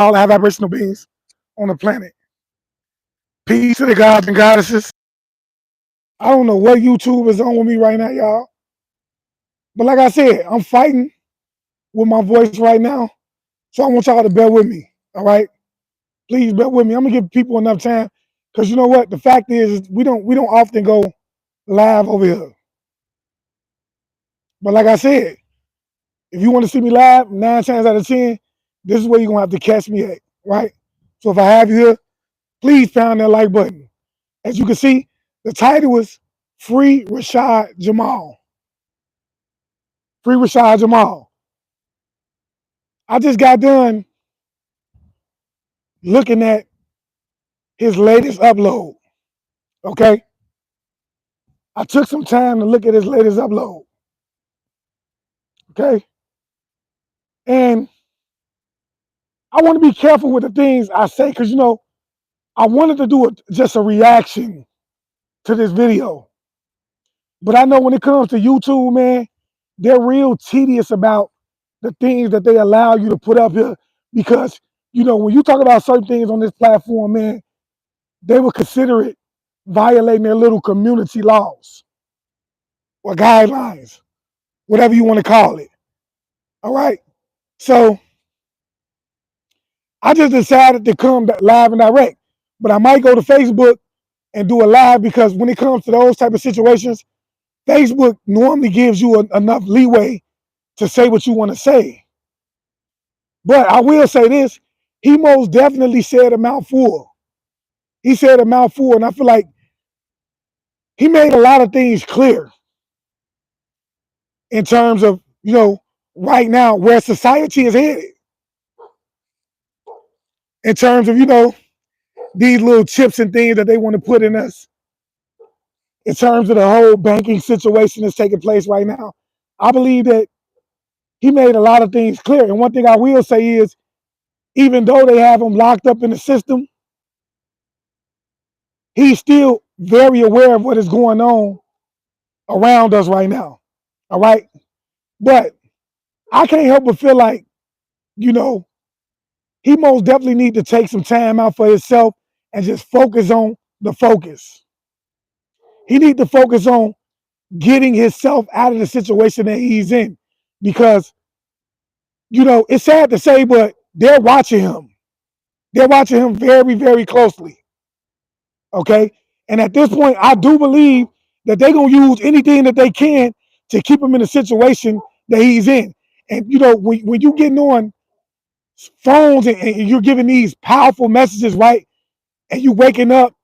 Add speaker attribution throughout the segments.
Speaker 1: all our vibrational beings on the planet. Peace to the gods and goddesses. I don't know what YouTube is on with me right now, y'all. But like I said, I'm fighting with my voice right now. So I want y'all to bear with me. All right? Please bear with me. I'm gonna give people enough time. Because you know what? The fact is we don't often go live over here. But like I said, if you want to see me live, 9 times out of 10, this is where you're gonna have to catch me at, right? So if I have you here, please pound that like button. As you can see, the title is Free Rashad Jamal. Free Rashad Jamal. I just got done looking at his latest upload. Okay? I took some time to look at his latest upload. Okay? And I want to be careful with the things I say because, I wanted to do just a reaction to this video. But I know when it comes to YouTube, man, they're real tedious about the things that they allow you to put up here because, when you talk about certain things on this platform, man, they will consider it violating their little community laws or guidelines, whatever you want to call it. All right. So I just decided to come live and direct, but I might go to Facebook and do a live because when it comes to those type of situations, Facebook normally gives you enough leeway to say what you want to say. But I will say this, he most definitely said a mouthful. He said a mouthful, and I feel like he made a lot of things clear in terms of, right now where society is headed. In terms of, these little chips and things that they want to put in us. In terms of the whole banking situation that's taking place right now. I believe that he made a lot of things clear. And one thing I will say is, even though they have him locked up in the system, he's still very aware of what is going on around us right now. All right. But I can't help but feel like, you know, he most definitely need to take some time out for himself and just focus on the focus. He need to focus on getting himself out of the situation that he's in because, it's sad to say, but they're watching him. They're watching him very, very closely. Okay. And at this point, I do believe that they're going to use anything that they can to keep him in the situation that he's in. And, when you're getting on phones and you're giving these powerful messages, right? And you waking up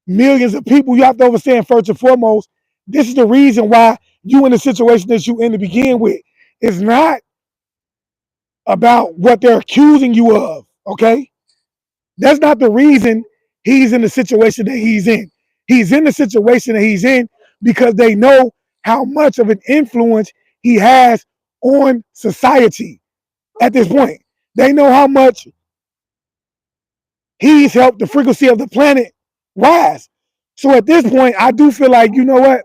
Speaker 1: millions of people, you have to understand first and foremost, this is the reason why you in the situation that you in to begin with. It's not about what they're accusing you of, okay? That's not the reason he's in the situation that he's in. He's in the situation that he's in because they know how much of an influence he has on society at this point. They know how much he's helped the frequency of the planet rise. So at this point, I do feel like, you know what?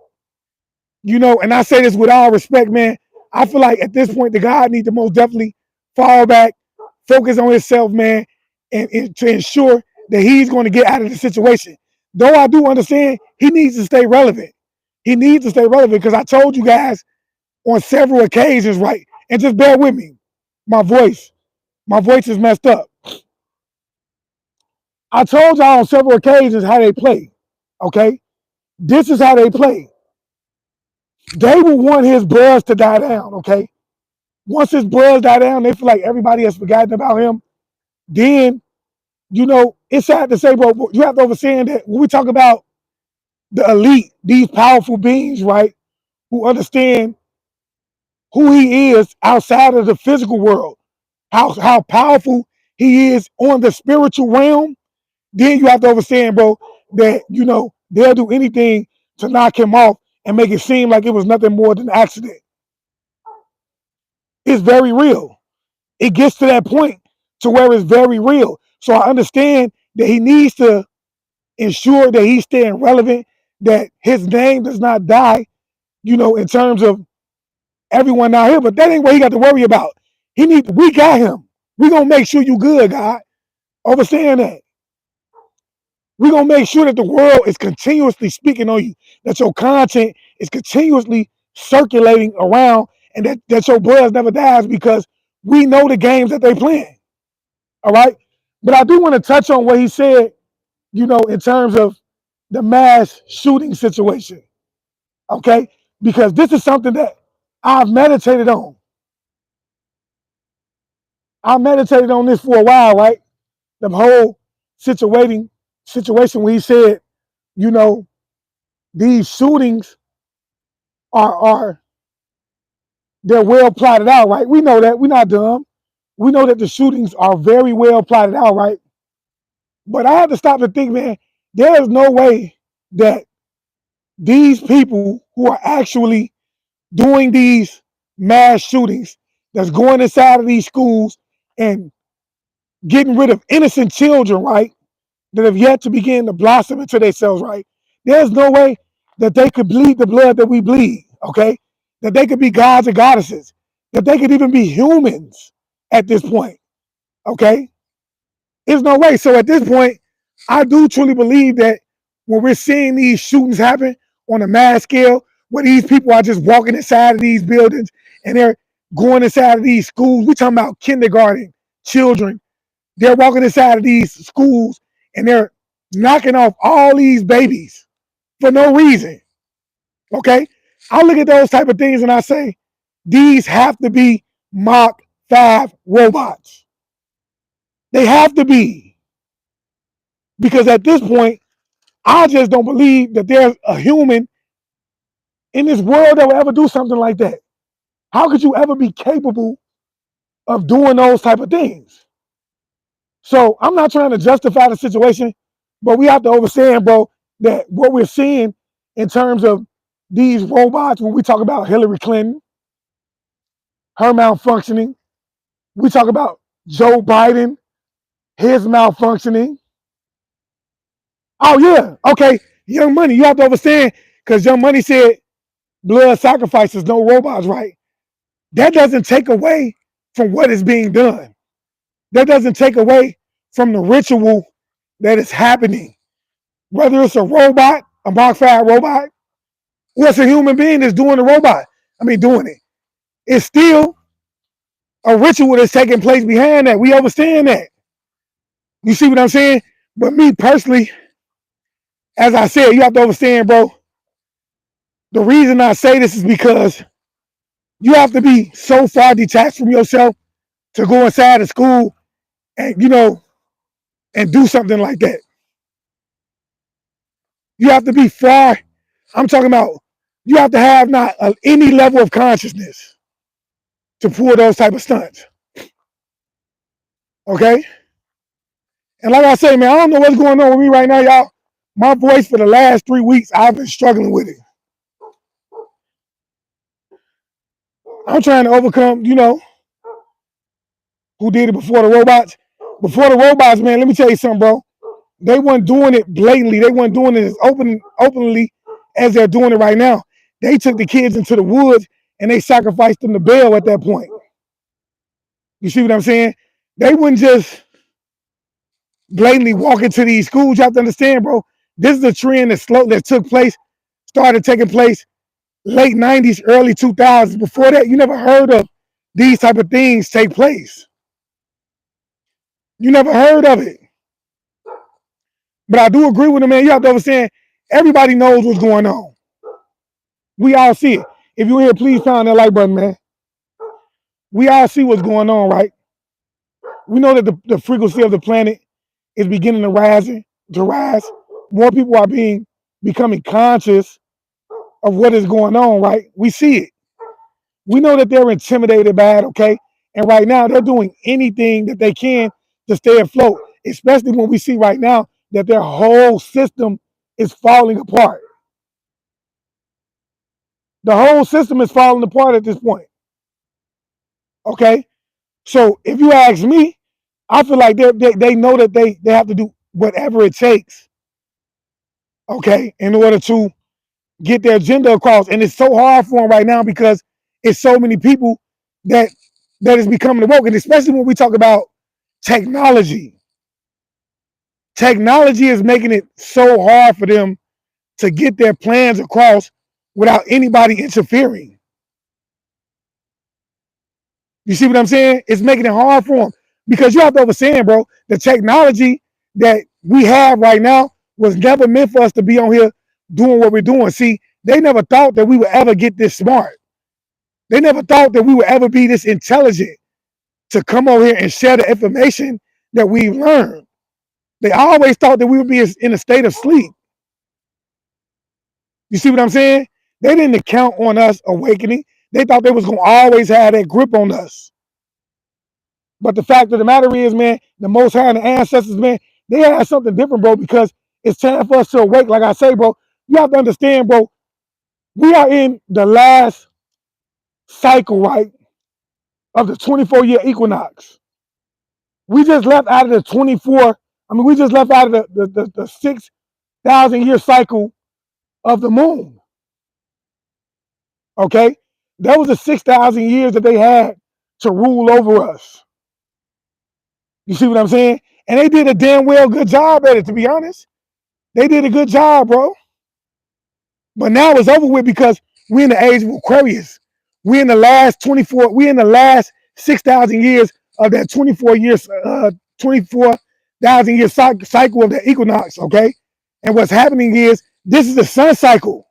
Speaker 1: And I say this with all respect, man. I feel like at this point, the guy needs to most definitely fall back, focus on himself, man, and to ensure that he's going to get out of the situation. Though I do understand he needs to stay relevant. He needs to stay relevant because I told you guys on several occasions, right? And just bear with me. My voice is messed up. I told y'all on several occasions how they play. Okay? This is how they play. They will want his buzz to die down, okay? Once his buzz die down, they feel like everybody has forgotten about him. Then, it's sad to say, but you have to understand that when we talk about the elite, these powerful beings, right, who understand who he is outside of the physical world, how powerful he is on the spiritual realm, then you have to understand, bro, that, they'll do anything to knock him off and make it seem like it was nothing more than an accident. It's very real. It gets to that point to where it's very real. So I understand that he needs to ensure that he's staying relevant, that his name does not die, in terms of everyone out here. But that ain't what he got to worry about. We got him. We're going to make sure you good, God. Understand that. We're going to make sure that the world is continuously speaking on you, that your content is continuously circulating around, and that your buzz never dies because we know the games that they playing. All right? But I do want to touch on what he said, in terms of the mass shooting situation. Okay? Because this is something that I've meditated on. I meditated on this for a while, right? The whole situation where he said, you know, these shootings are they're well plotted out, right? We know that. We're not dumb. We know that the shootings are very well plotted out, right? But I had to stop and think, man, there is no way that these people who are actually doing these mass shootings, that's going inside of these schools and getting rid of innocent children, right, that have yet to begin to blossom into themselves, right? There's no way that they could bleed the blood that we bleed, okay? That they could be gods and goddesses, that they could even be humans at this point, okay? There's no way. So at this point, I do truly believe that when we're seeing these shootings happen on a mass scale, where these people are just walking inside of these buildings and they're going inside of these schools, we're talking about kindergarten children. They're walking inside of these schools and they're knocking off all these babies for no reason. Okay? I look at those type of things and I say, these have to be Mach 5 robots. They have to be. Because at this point, I just don't believe that there's a human in this world that will ever do something like that. How could you ever be capable of doing those type of things? So I'm not trying to justify the situation, but we have to understand, bro, that what we're seeing in terms of these robots, when we talk about Hillary Clinton, her malfunctioning, we talk about Joe Biden, his malfunctioning. Oh, yeah. Okay. Young Money, you have to understand, because Young Money said blood sacrifices, no robots, right? That doesn't take away from what is being done. That doesn't take away from the ritual that is happening. Whether it's a robot, a Mach 5 robot, or it's a human being that's doing the robot. Doing it. It's still a ritual that's taking place behind that. We understand that. You see what I'm saying? But me personally, as I said, you have to understand, bro. The reason I say this is because you have to be so far detached from yourself to go inside of school and and do something like that. You have to be far. I'm talking about you have to have not any level of consciousness to pull those type of stunts. Okay? And like I say, man, I don't know what's going on with me right now, y'all. My voice for the last 3 weeks, I've been struggling with it. I'm trying to overcome, who did it before the robots. Before the robots, man, let me tell you something, bro. They weren't doing it blatantly. They weren't doing it as openly as they're doing it right now. They took the kids into the woods and they sacrificed them to Baal at that point. You see what I'm saying? They wouldn't just blatantly walk into these schools. You have to understand, bro. This is a trend that started taking place late 90s, early 2000s. Before that, you never heard of these type of things take place. You never heard of it. But I do agree with him, man. You have to understand, everybody knows what's going on. We all see it. If you're here, please pound that like button, man. We all see what's going on, right? We know that the frequency of the planet is beginning to rise. More people are becoming conscious of what is going on, right? We see it. We know that they're intimidated by it, okay? And right now they're doing anything that they can to stay afloat, especially when we see right now that their whole system is falling apart. The whole system is falling apart at this point. Okay? So if you ask me, I feel like they know that they have to do whatever it takes, okay, in order to get their agenda across. And it's so hard for them right now because it's so many people that that is becoming awoke. And especially when we talk about technology. Technology is making it so hard for them to get their plans across without anybody interfering. You see what I'm saying? It's making it hard for them because you have to understand, bro, the technology that we have right now was never meant for us to be on here doing what we're doing. See, they never thought that we would ever get this smart. They never thought that we would ever be this intelligent to come over here and share the information that we've learned. They always thought that we would be in a state of sleep. You see what I'm saying? They didn't count on us awakening. They thought they was going to always have that grip on us. But the fact of the matter is, man, the Most High and the ancestors, man, they had something different, bro, because it's time for us to awake. Like I say, bro, you have to understand, bro, we are in the last cycle, right, of the 24-year equinox. We just left out of the 24, we just left out of the 6,000-year cycle of the moon, okay? That was the 6,000 years that they had to rule over us. You see what I'm saying? And they did a damn well good job at it, to be honest. They did a good job, bro. But now it's over with because we're in the age of Aquarius. We're in the last 24, we're in the last 6,000 years of that 24,000 year cycle of the equinox, okay? And what's happening is this is the sun cycle.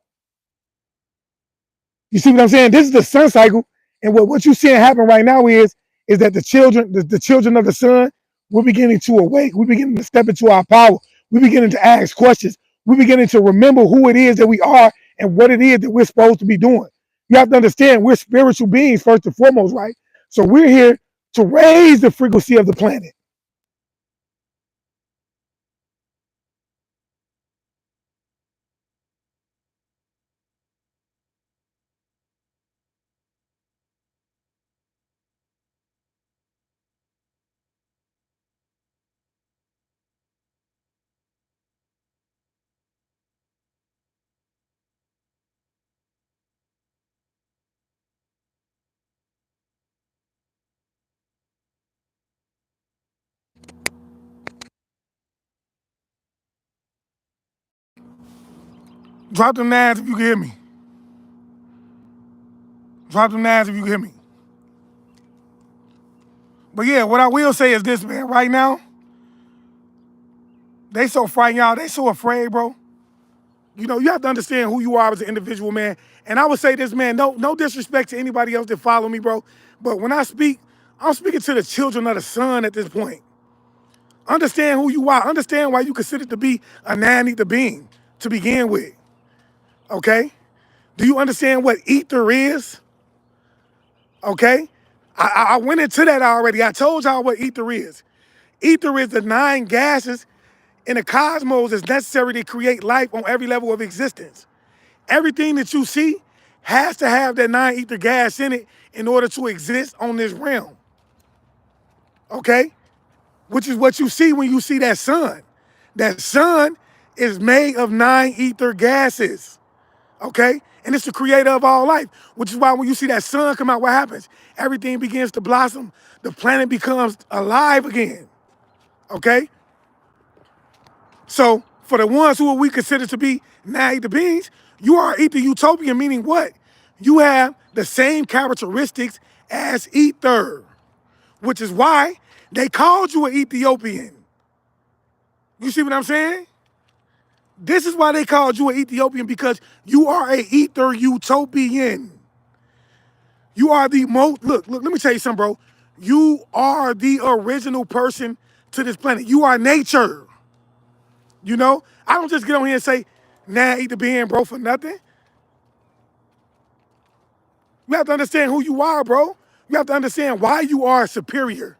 Speaker 1: You see what I'm saying? This is the sun cycle. And what you're seeing happen right now is that the children of the sun, we're beginning to awake. We're beginning to step into our power. We're beginning to ask questions. We're beginning to remember who it is that we are and what it is that we're supposed to be doing. You have to understand we're spiritual beings first and foremost, right? So we're here to raise the frequency of the planet. Drop them nines if you can hear me. Drop them nines if you can hear me. But yeah, what I will say is this, man. Right now, they so frightened, y'all. They so afraid, bro. You know, you have to understand who you are as an individual, man. And I would say this, man, no disrespect to anybody else that follow me, bro. But when I speak, I'm speaking to the children of the sun at this point. Understand who you are. Understand why you consider to be a nine-ether being to begin with. Okay? Do you understand what ether is? Okay? I went into that already. I told y'all what ether is. Ether is the 9 gases in the cosmos that's necessary to create life on every level of existence. Everything that you see has to have that 9 ether gas in it in order to exist on this realm. Okay? Which is what you see when you see that sun. That sun is made of 9 ether gases. Okay? And it's the creator of all life, which is why when you see that sun come out, what happens? Everything begins to blossom. The planet becomes alive again. Okay? So for the ones who we consider to be nine-ether beings, you are ether utopian, meaning what? You have the same characteristics as ether, which is why they called you an Ethiopian. You see what I'm saying? This is why they called you an Ethiopian, because you are a ether utopian. You are the most, look, let me tell you something, bro. You are the original person to this planet. You are nature. You know? I don't just get on here and say, nah, ether being, bro, for nothing. You have to understand who you are, bro. You have to understand why you are superior.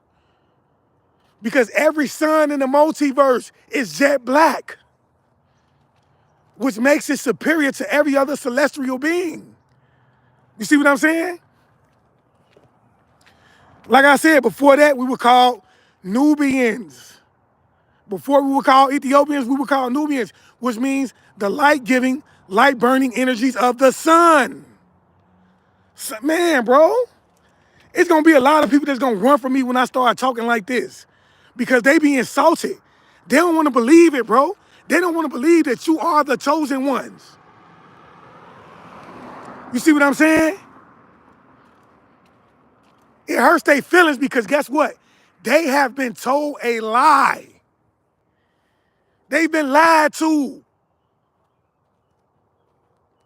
Speaker 1: Because every sun in the multiverse is jet black, which makes it superior to every other celestial being. You see what I'm saying? Like I said, before that, we were called Nubians. Before we were called Ethiopians, we were called Nubians, which means the light-giving, light-burning energies of the sun. So, man, bro. It's gonna be a lot of people that's gonna run from me when I start talking like this because they be insulted. They don't want to believe it, bro. They don't want to believe that you are the chosen ones. You see what I'm saying? It hurts their feelings because guess what? They have been told a lie. They've been lied to.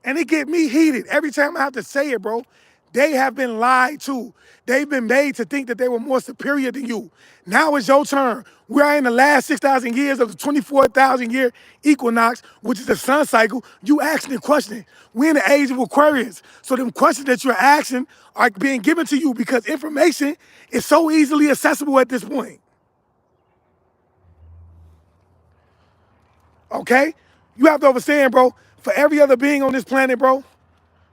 Speaker 1: And it get me heated every time I have to say it, bro. They have been lied to. They've been made to think that they were more superior than you. Now it's your turn. We are in the last 6,000 years of the 24,000 year equinox, which is the sun cycle. You asking and questioning. We're in the age of Aquarius. So them questions that you're asking are being given to you because information is so easily accessible at this point. Okay? You have to understand, bro, for every other being on this planet, bro,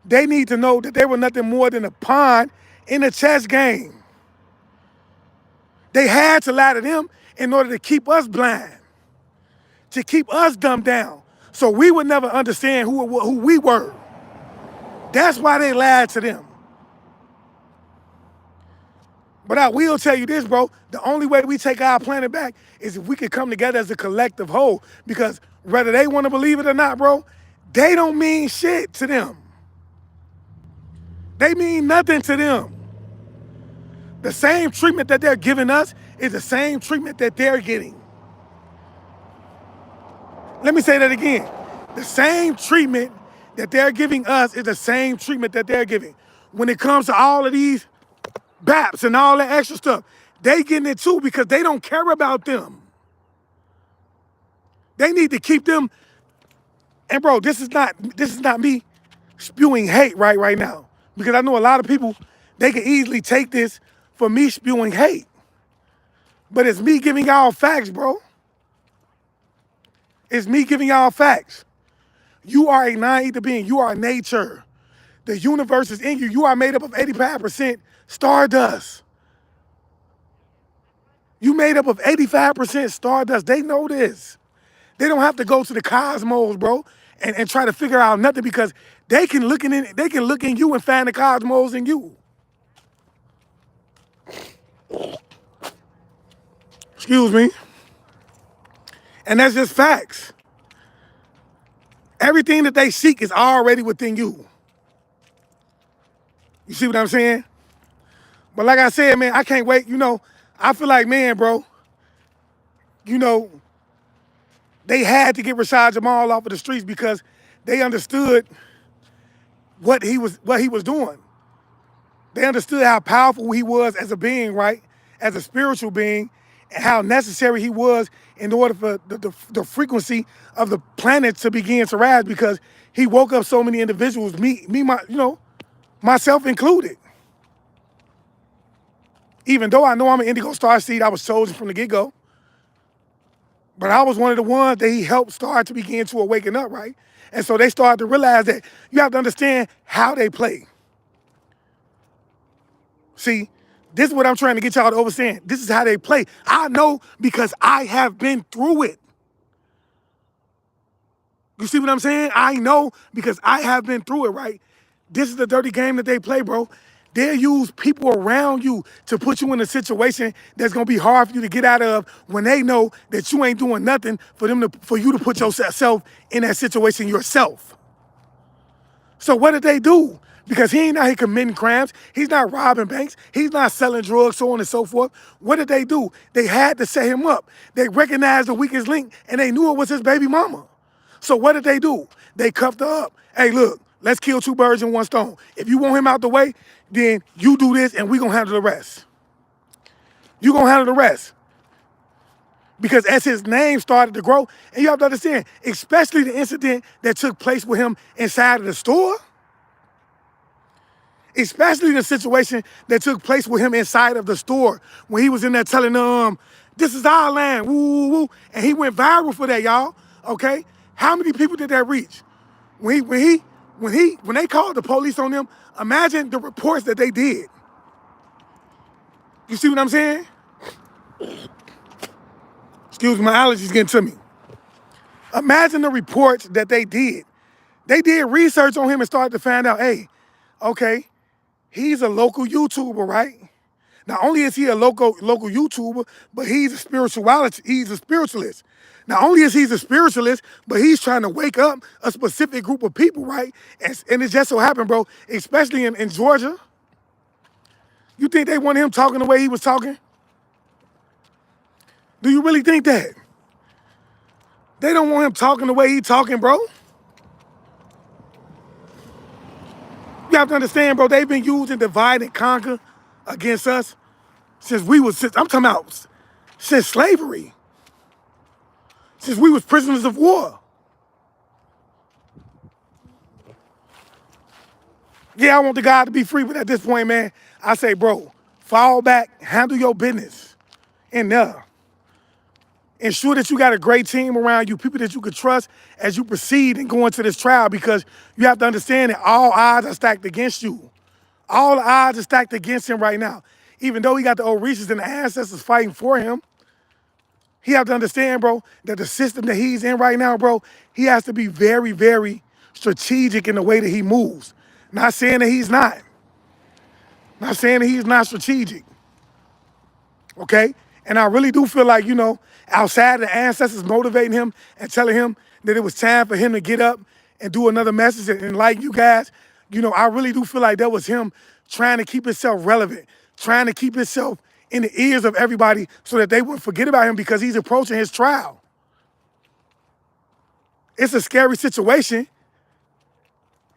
Speaker 1: they need to know that they were nothing more than a pawn in a chess game. They had to lie to them in order to keep us blind, to keep us dumbed down, so we would never understand who we were. That's why they lied to them. But I will tell you this, bro. The only way we take our planet back is if we can come together as a collective whole. Because whether they want to believe it or not, bro, they don't mean shit to them. They mean nothing to them. The same treatment that they're giving us is the same treatment that they're getting. Let me say that again. The same treatment that they're giving us is the same treatment that they're giving. When it comes to all of these BAPs and all that extra stuff, they getting it too because they don't care about them. They need to keep them. And bro, this is not me spewing hate right now. Because I know a lot of people, they can easily take this for me spewing hate. But it's me giving y'all facts, bro. It's me giving y'all facts. You are a non-ether being. You are nature. The universe is in you. You are made up of 85% stardust. You made up of 85% stardust. They know this. They don't have to go to the cosmos, bro, and try to figure out nothing because they can look in you and find the cosmos in you. Excuse me. And that's just facts. Everything that they seek is already within you. You see what I'm saying? But like I said, man, I can't wait. You know, I feel like, man, bro, you know, they had to get Rashad Jamal off of the streets because they understood what he was doing. They understood how powerful he was as a being, right? As a spiritual being, and how necessary he was in order for the frequency of the planet to begin to rise because he woke up so many individuals, myself included. Even though I know I'm an indigo star seed, I was chosen from the get-go. But I was one of the ones that he helped start to begin to awaken up, right? And so they started to realize that you have to understand how they play. See, this is what I'm trying to get y'all to understand. This is how they play. I know because I have been through it. You see what I'm saying? I know because I have been through it, right? This is the dirty game that they play, bro. They'll use people around you to put you in a situation that's gonna be hard for you to get out of when they know that you ain't doing nothing for you to put yourself in that situation yourself. So what did they do? Because he ain't out here committing crimes. He's not robbing banks. He's not selling drugs, so on and so forth. What did they do? They had to set him up. They recognized the weakest link, and they knew it was his baby mama. So what did they do? They cuffed her up. Hey, look, let's kill two birds in one stone. If you want him out the way, then you do this, and we gonna handle the rest. You gonna handle the rest. Because as his name started to grow, and you have to understand, especially the incident that took place with him inside of the store, especially the situation that took place with him inside of the store when he was in there telling them, this is our land, woo, woo, woo. And he went viral for that, y'all, okay? How many people did that reach? When they called the police on them, imagine the reports that they did. You see what I'm saying? Excuse me, my allergies getting to me. Imagine the reports that they did. They did research on him and started to find out, hey, okay, He's a local YouTuber, right? Not only is he a local YouTuber, but he's a spiritualist. Not only is he a spiritualist, but he's trying to wake up a specific group of people, right? And it just so happened, bro, especially in Georgia. You think they want him talking the way he was talking? Do you really think that? They don't want him talking the way he's talking, bro. You have to understand, bro, they've been using divide and conquer against us since I'm talking about since slavery. Since we was prisoners of war. Yeah, I want the guy to be free, but at this point, man, I say, bro, fall back, handle your business in there. Ensure that you got a great team around you, people that you can trust as you proceed and go into this trial, because you have to understand that all odds are stacked against you. All the odds are stacked against him right now. Even though he got the Orishas and the ancestors fighting for him, he have to understand, bro, that the system that he's in right now, bro, he has to be very, very strategic in the way that he moves. Not saying that he's not. Not saying that he's not strategic. Okay? And I really do feel like, outside of the ancestors motivating him and telling him that it was time for him to get up and do another message and like you guys, I really do feel like that was him trying to keep himself relevant, trying to keep himself in the ears of everybody so that they wouldn't forget about him because he's approaching his trial. It's a scary situation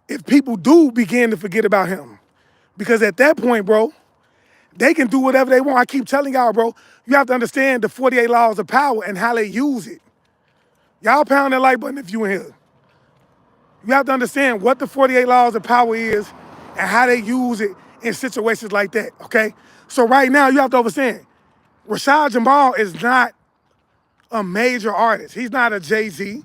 Speaker 1: if people do begin to forget about him. Because at that point, bro, they can do whatever they want. I keep telling y'all, bro, you have to understand the 48 laws of power and how they use it. Y'all pound that like button if you in here. You have to understand what the 48 laws of power is and how they use it in situations like that, okay? So right now, you have to understand, Rashad Jamal is not a major artist. He's not a Jay-Z.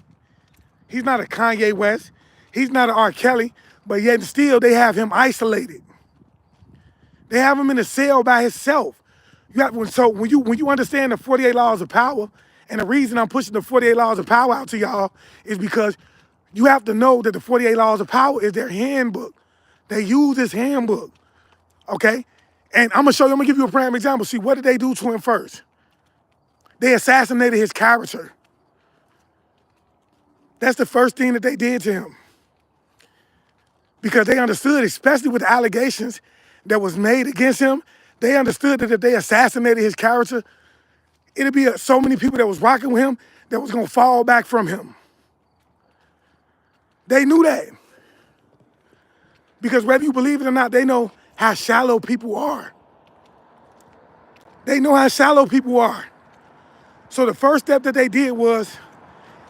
Speaker 1: He's not a Kanye West. He's not an R. Kelly, but yet still they have him isolated. They have him in a cell by himself. So when you understand the 48 laws of power, and the reason I'm pushing the 48 laws of power out to y'all is because you have to know that the 48 laws of power is their handbook. They use this handbook, okay? And I'm gonna give you a prime example. See, what did they do to him first? They assassinated his character. That's the first thing that they did to him. Because they understood, especially with the allegations that was made against him, they understood that if they assassinated his character, it'd be so many people that was rocking with him that was gonna fall back from him. They knew that. Because whether you believe it or not, they know how shallow people are. They know how shallow people are. So the first step that they did was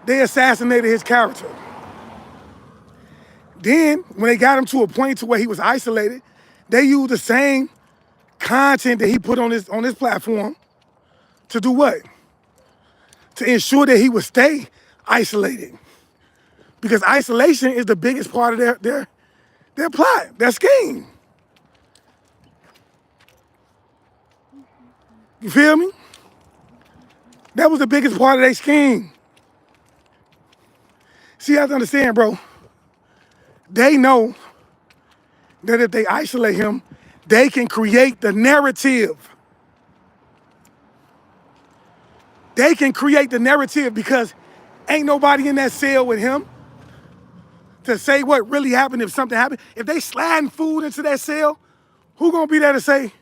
Speaker 1: they assassinated his character. Then, when they got him to a point to where he was isolated, they used the same content that he put on his platform to do what? To ensure that he would stay isolated. Because isolation is the biggest part of their plot, their scheme. You feel me? That was the biggest part of their scheme. See, you have to understand, bro. They know that if they isolate him, they can create the narrative. They can create the narrative because ain't nobody in that cell with him to say what really happened if something happened. If they sliding food into that cell, who gonna be there to say,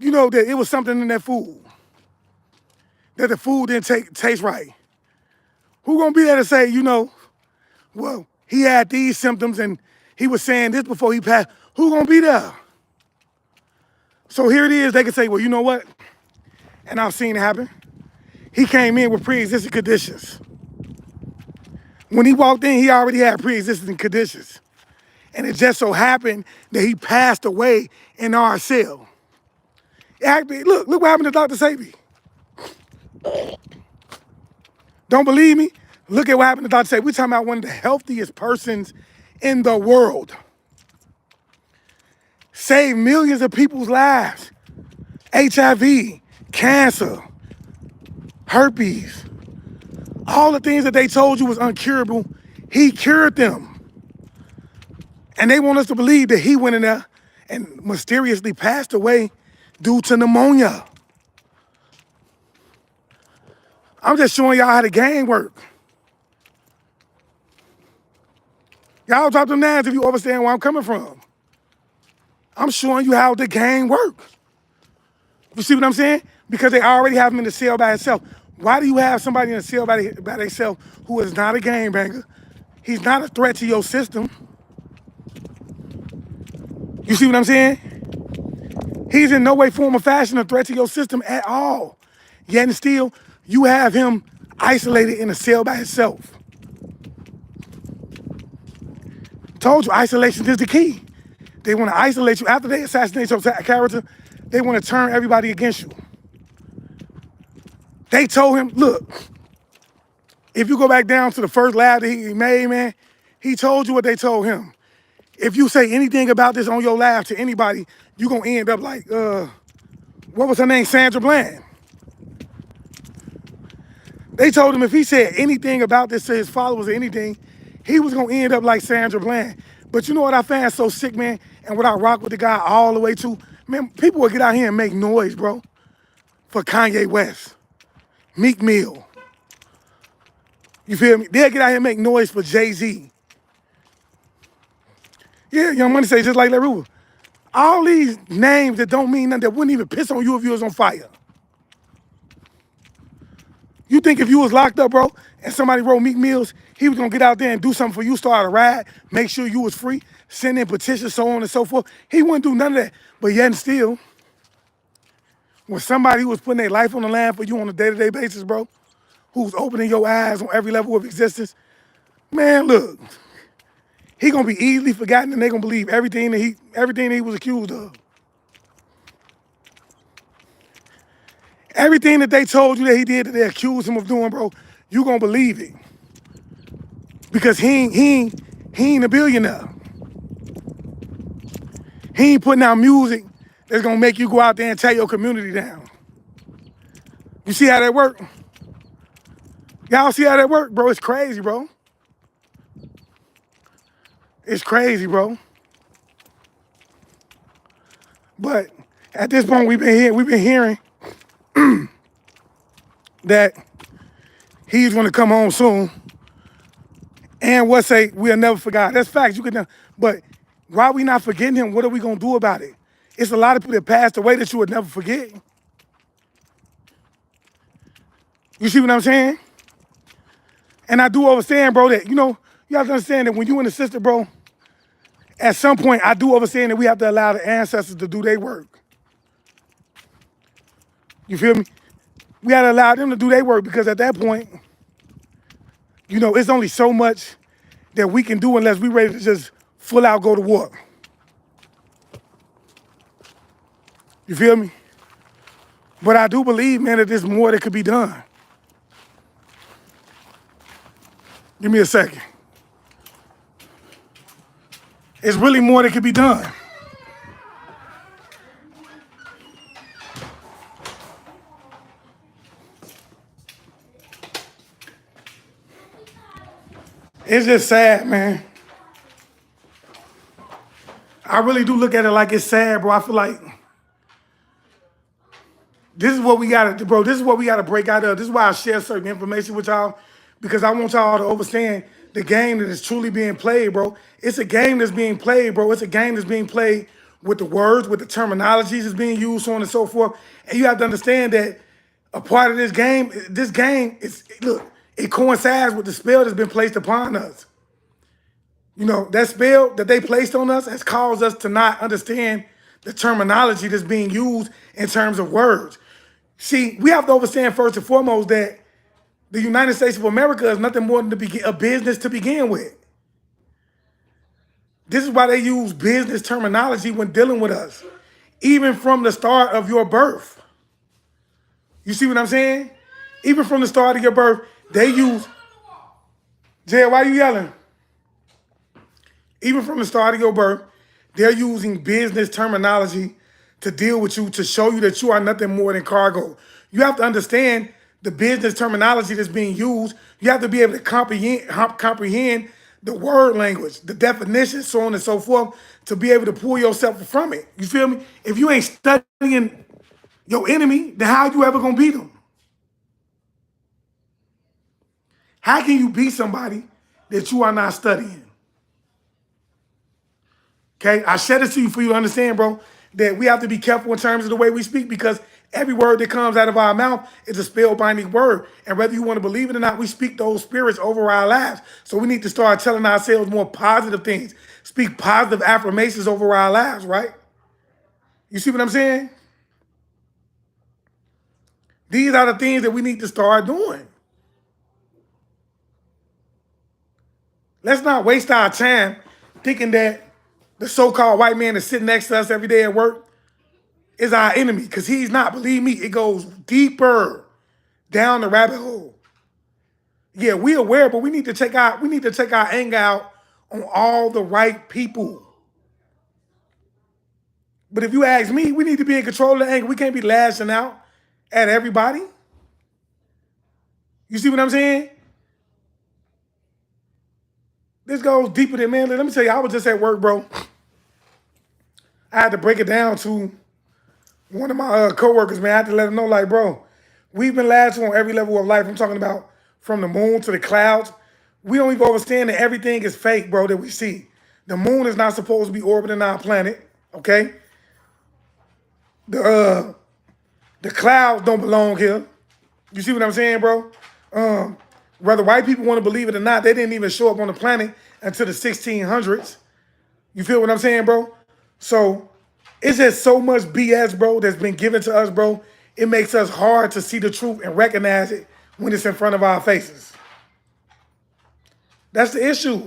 Speaker 1: that it was something in that food? That the food didn't taste right? Who gonna be there to say, well, he had these symptoms and he was saying this before he passed? Who gonna be there? So here it is, they can say, well, you know what? And I've seen it happen. He came in with pre-existing conditions. When he walked in, he already had pre-existing conditions. And it just so happened that he passed away in our cell. Look what happened to Dr. Sabi. Don't believe me? Look at what happened to Dr. Sabi. We're talking about one of the healthiest persons in the world. Saved millions of people's lives. HIV, cancer, herpes, all the things that they told you was uncurable, he cured them. And they want us to believe that he went in there and mysteriously passed away due to pneumonia. I'm just showing y'all how the game work. Y'all drop them names if you understand where I'm coming from. I'm showing you how the game works. You see what I'm saying? Because they already have him in the cell by himself. Why do you have somebody in the cell by themselves who is not a gangbanger? He's not a threat to your system. You see what I'm saying? He's in no way, form, or fashion a threat to your system at all. Yet and still, you have him isolated in a cell by himself. Told you, isolation is the key. They want to isolate you. After they assassinate your character, they want to turn everybody against you. They told him, look, if you go back down to the first lab that he made, man, he told you what they told him. If you say anything about this on your lab to anybody, you're going to end up like, what was her name? Sandra Bland. They told him if he said anything about this to his followers or anything, he was going to end up like Sandra Bland. But you know what I found so sick, man? And what I rock with the guy all the way to, man, people would get out here and make noise, bro, for Kanye West, Meek Mill. You feel me? They'll get out here and make noise for Jay-Z. Yeah, Young Money say just like LaRue. All these names that don't mean nothing, that wouldn't even piss on you if you was on fire. You think if you was locked up, bro, and somebody wrote Meek Mills, he was gonna get out there and do something for you, start a riot, make sure you was free, send in petitions, so on and so forth. He wouldn't do none of that. But yet and still, when somebody who was putting their life on the line for you on a day-to-day basis, bro, who's opening your eyes on every level of existence, man, look, he gonna be easily forgotten, and they gonna believe everything that he was accused of. Everything that they told you that he did, that they accused him of doing, bro, you gonna believe it. Because he ain't a billionaire. He ain't putting out music that's gonna make you go out there and tear your community down. You see how that work? Y'all see how that work, bro? It's crazy, bro. It's crazy, bro. But at this point, we've been hearing that he's gonna come home soon. And what say we'll never forget. That's facts. You could never, but why we not forgetting him? What are we gonna do about it? It's a lot of people that passed away that you would never forget. You see what I'm saying? And I do understand, bro, that, you know, you have to understand that when you in the system, bro, at some point, I do understand that we have to allow the ancestors to do their work. You feel me? We got to allow them to do their work, because at that point, you know, it's only so much that we can do unless we ready to just full out go to war. You feel me? But I do believe, man, that there's more that could be done. Give me a second. It's really more that could be done. It's just sad, man. I really do look at it like it's sad, bro. I feel like this is what we gotta, bro. This is what we gotta break out of. This is why I share certain information with y'all, because I want y'all to understand the game that is truly being played, bro. It's a game that's being played, bro. It's a game that's being played with the words, with the terminologies that's being used, so on and so forth. And you have to understand that a part of this game is, look, it coincides with the spell that's been placed upon us. You know, that spell that they placed on us has caused us to not understand the terminology that's being used in terms of words. See, we have to understand first and foremost that the United States of America is nothing more than a business to begin with. This is why they use business terminology when dealing with us, even from the start of your birth. You see what I'm saying? Even from the start of your birth, they use, Jay, why are you yelling? Even from the start of your birth, they're using business terminology to deal with you, to show you that you are nothing more than cargo. You have to understand the business terminology that's being used. You have to be able to comprehend the word language, the definition, so on and so forth, to be able to pull yourself from it. You feel me? If you ain't studying your enemy, then how you ever gonna beat them? How can you beat somebody that you are not studying? Okay, I said it to you for you to understand, bro, that we have to be careful in terms of the way we speak because every word that comes out of our mouth is a spellbinding word. And whether you want to believe it or not, we speak those spirits over our lives. So we need to start telling ourselves more positive things, speak positive affirmations over our lives, right? You see what I'm saying? These are the things that we need to start doing. Let's not waste our time thinking that the so-called white man that's sitting next to us every day at work is our enemy, because he's not. Believe me, it goes deeper down the rabbit hole. Yeah, we aware, but we need to take our anger out on all the right people. But if you ask me, we need to be in control of the anger. We can't be lashing out at everybody. You see what I'm saying? This goes deeper than, man. Let me tell you, I was just at work, bro. I had to break it down to one of my coworkers, man. I had to let him know, like, bro, we've been lied to on every level of life. I'm talking about from the moon to the clouds. We don't even understand that everything is fake, bro, that we see. The moon is not supposed to be orbiting our planet, okay? The clouds don't belong here. You see what I'm saying, bro? Whether white people want to believe it or not, they didn't even show up on the planet until the 1600s. You feel what I'm saying, bro? So it's just so much BS, bro, that's been given to us, bro. It makes us hard to see the truth and recognize it when it's in front of our faces. That's the issue.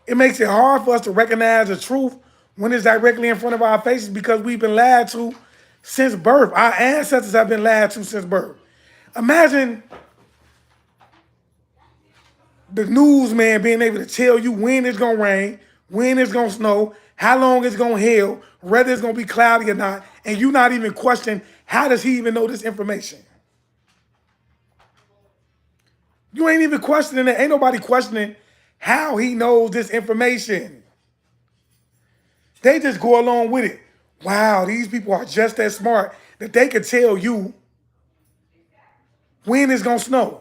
Speaker 1: It makes it hard for us to recognize the truth when it's directly in front of our faces because we've been lied to since birth. Our ancestors have been lied to since birth. Imagine the newsman being able to tell you when it's going to rain, when it's going to snow, how long it's going to hail, whether it's going to be cloudy or not, and you not even questioning how does he even know this information? You ain't even questioning it. Ain't nobody questioning how he knows this information. They just go along with it. Wow, these people are just that smart that they could tell you when it's going to snow,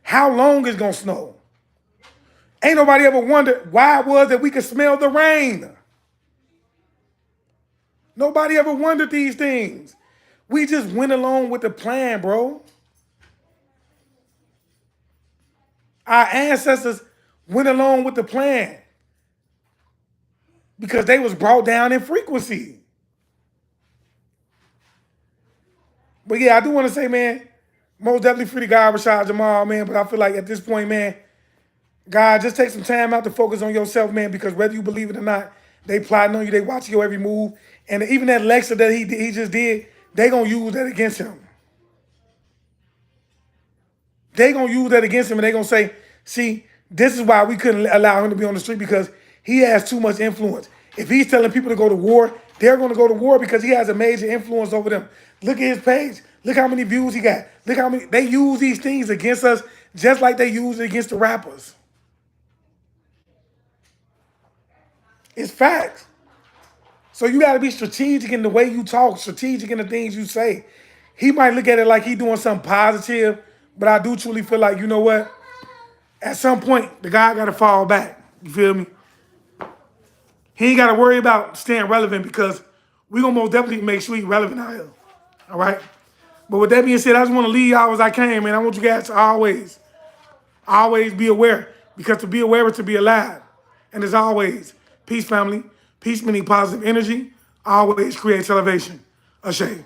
Speaker 1: how long it's going to snow. Ain't nobody ever wondered why it was that we could smell the rain. Nobody ever wondered these things. We just went along with the plan, bro. Our ancestors went along with the plan because they was brought down in frequency. But yeah, I do want to say, man, most definitely free to God, Rashad, Jamal, man. But I feel like at this point, man, God, just take some time out to focus on yourself, man, because whether you believe it or not, they plotting on you, they watching your every move. And even that lecture that he just did, they going to use that against him. They going to use that against him and they going to say, see, this is why we couldn't allow him to be on the street because he has too much influence. If he's telling people to go to war, they're going to go to war because he has a major influence over them. Look at his page. Look how many views he got. Look how many. They use these things against us just like they use it against the rappers. It's facts. So you got to be strategic in the way you talk, strategic in the things you say. He might look at it like he doing something positive, but I do truly feel like, you know what? At some point, the guy got to fall back. You feel me? He ain't got to worry about staying relevant because we going to most definitely make sure he's relevant out here. All right? But with that being said, I just want to leave y'all as I can, man. I want you guys to always be aware, because to be aware is to be alive. And as always, peace, family. Peace meaning positive energy always creates elevation. Ashay.